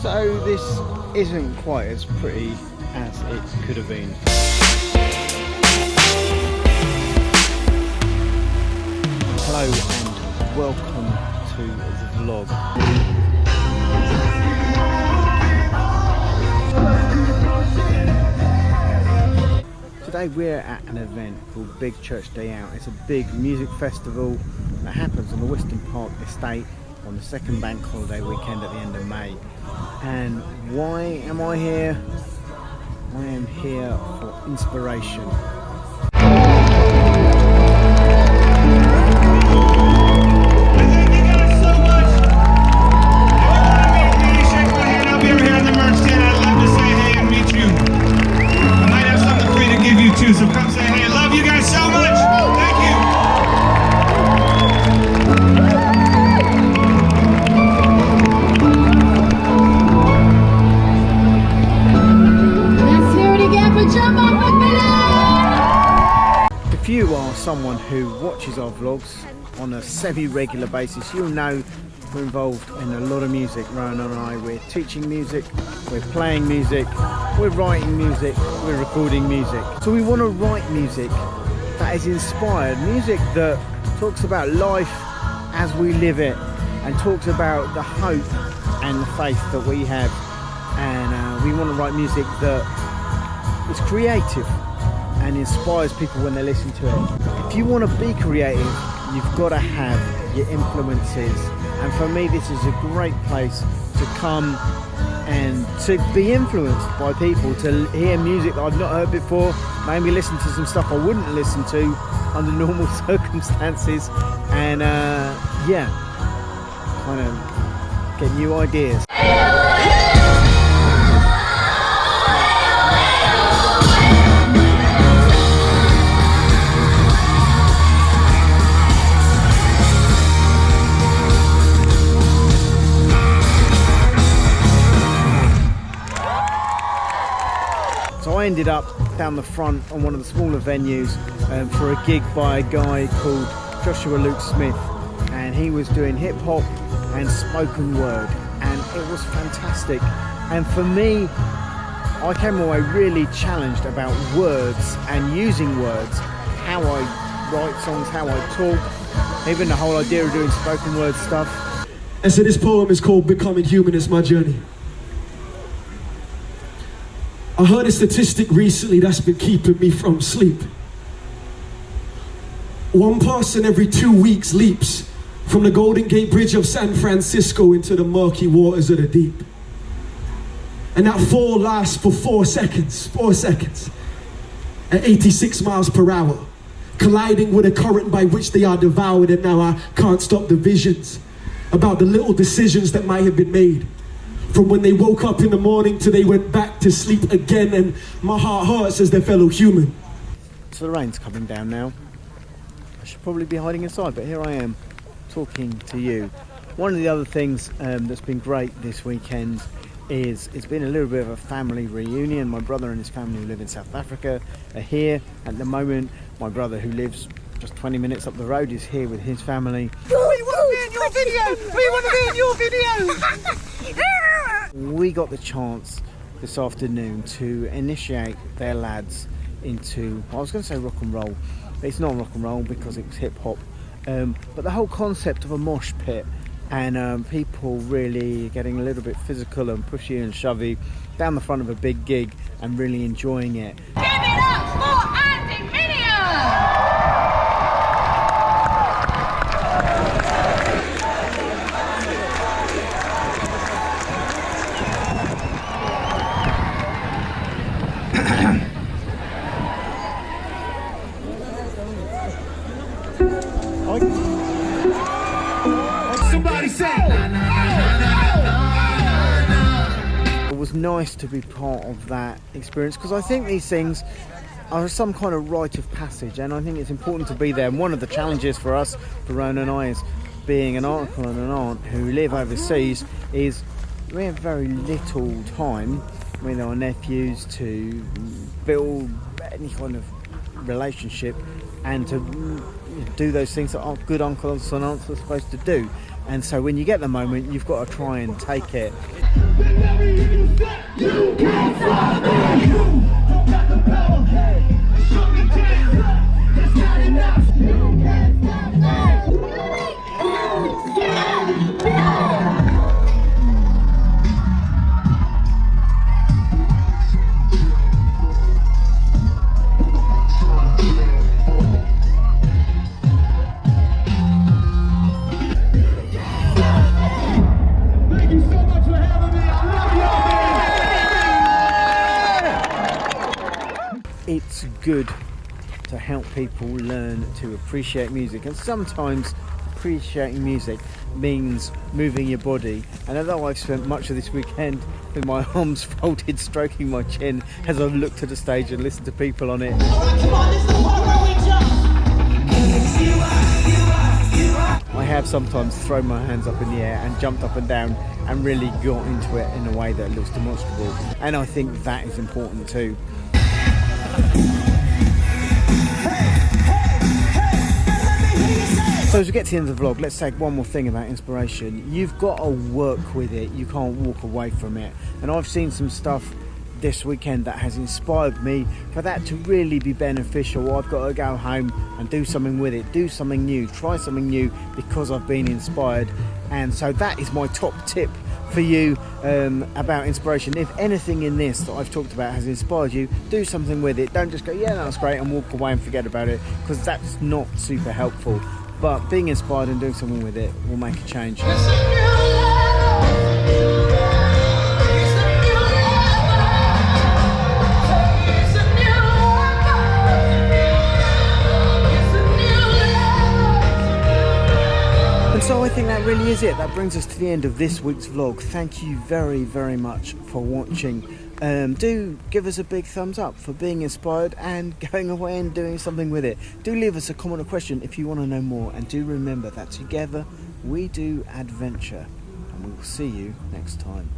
So this isn't quite as pretty as it could have been. Hello and welcome to the vlog. Today we're at an event called Big Church Day Out. It's a big music festival that happens on the Western Park Estate on the second bank holiday weekend at the end of May. And why am I here? I am here for inspiration. So come say hey, I love you guys so much. Thank you. Let's hear it again for Jump Up with me. If you are someone who watches our vlogs on a semi-regular basis, you'll know we're involved in a lot of music. Rowan and I, we're teaching music, we're playing music, we're writing music, we're recording music. So we want to write music that is inspired, music that talks about life as we live it and talks about the hope and the faith that we have. And we want to write music that is creative and inspires people when they listen to it. If you want to be creative, you've got to have your influences. And for me, this is a great place to come and to be influenced by people, to hear music that I've not heard before, maybe listen to some stuff I wouldn't listen to under normal circumstances, and yeah, kind of get new ideas. So I ended up down the front on one of the smaller venues for a gig by a guy called Joshua Luke Smith, and he was doing hip hop and spoken word, and it was fantastic. And for me, I came away really challenged about words and using words, how I write songs, how I talk, even the whole idea of doing spoken word stuff. And so this poem is called Becoming Human Is My Journey. I heard a statistic recently that's been keeping me from sleep. One person every 2 weeks leaps from the Golden Gate Bridge of San Francisco into the murky waters of the deep. And that fall lasts for 4 seconds, at 86 miles per hour, colliding with a current by which they are devoured. And now I can't stop the visions about the little decisions that might have been made, from when they woke up in the morning till they went back to sleep again, and my heart hurts as their fellow human. So the rain's coming down now. I should probably be hiding inside, but here I am, talking to you. One of the other things that's been great this weekend is it's been a little bit of a family reunion. My brother and his family who live in South Africa are here at the moment. My brother, who lives just 20 minutes up the road, is here with his family. We want to be in your video. We want to be in your video. We got the chance this afternoon to initiate their lads into, I was going to say rock and roll, but it's not rock and roll because it was hip hop, but the whole concept of a mosh pit, and people really getting a little bit physical and pushy and shovey down the front of a big gig and really enjoying it. Give it up for Andy Minion! Somebody say. It was nice to be part of that experience, because I think these things are some kind of rite of passage, and I think it's important to be there. And one of the challenges for us, for Rowan and I, as being an uncle and an aunt who live overseas, is we have very little time with our nephews to build any kind of relationship and to do those things that our good uncles and aunts are supposed to do. And so when you get the moment, you've got to try and take it. You can't stop me. You don't got the power. Show me down. That's not enough. You can't stop me. You can't stop me. It's good to help people learn to appreciate music, and sometimes appreciating music means moving your body. And although I've spent much of this weekend with my arms folded stroking my chin as I've looked at the stage and listened to people on it, I have sometimes thrown my hands up in the air and jumped up and down and really got into it in a way that looks demonstrable, and I think that is important too. So as we get to the end of the vlog, let's take one more thing about inspiration. You've got to work with it, you can't walk away from it. And I've seen some stuff this weekend that has inspired me. For that to really be beneficial, I've got to go home and do something with it, do something new, try something new, because I've been inspired. And so that is my top tip for you about inspiration. If anything in this that I've talked about has inspired you, do something with it. Don't just go, yeah, that's great, and walk away and forget about it, because that's not super helpful. But being inspired and doing something with it will make a change. And so I think that really is it. That brings us to the end of this week's vlog. Thank you very, very much for watching. Do give us a big thumbs up for being inspired and going away and doing something with it. Do leave us a comment or question if you want to know more, and do remember that together we do adventure, and we will see you next time.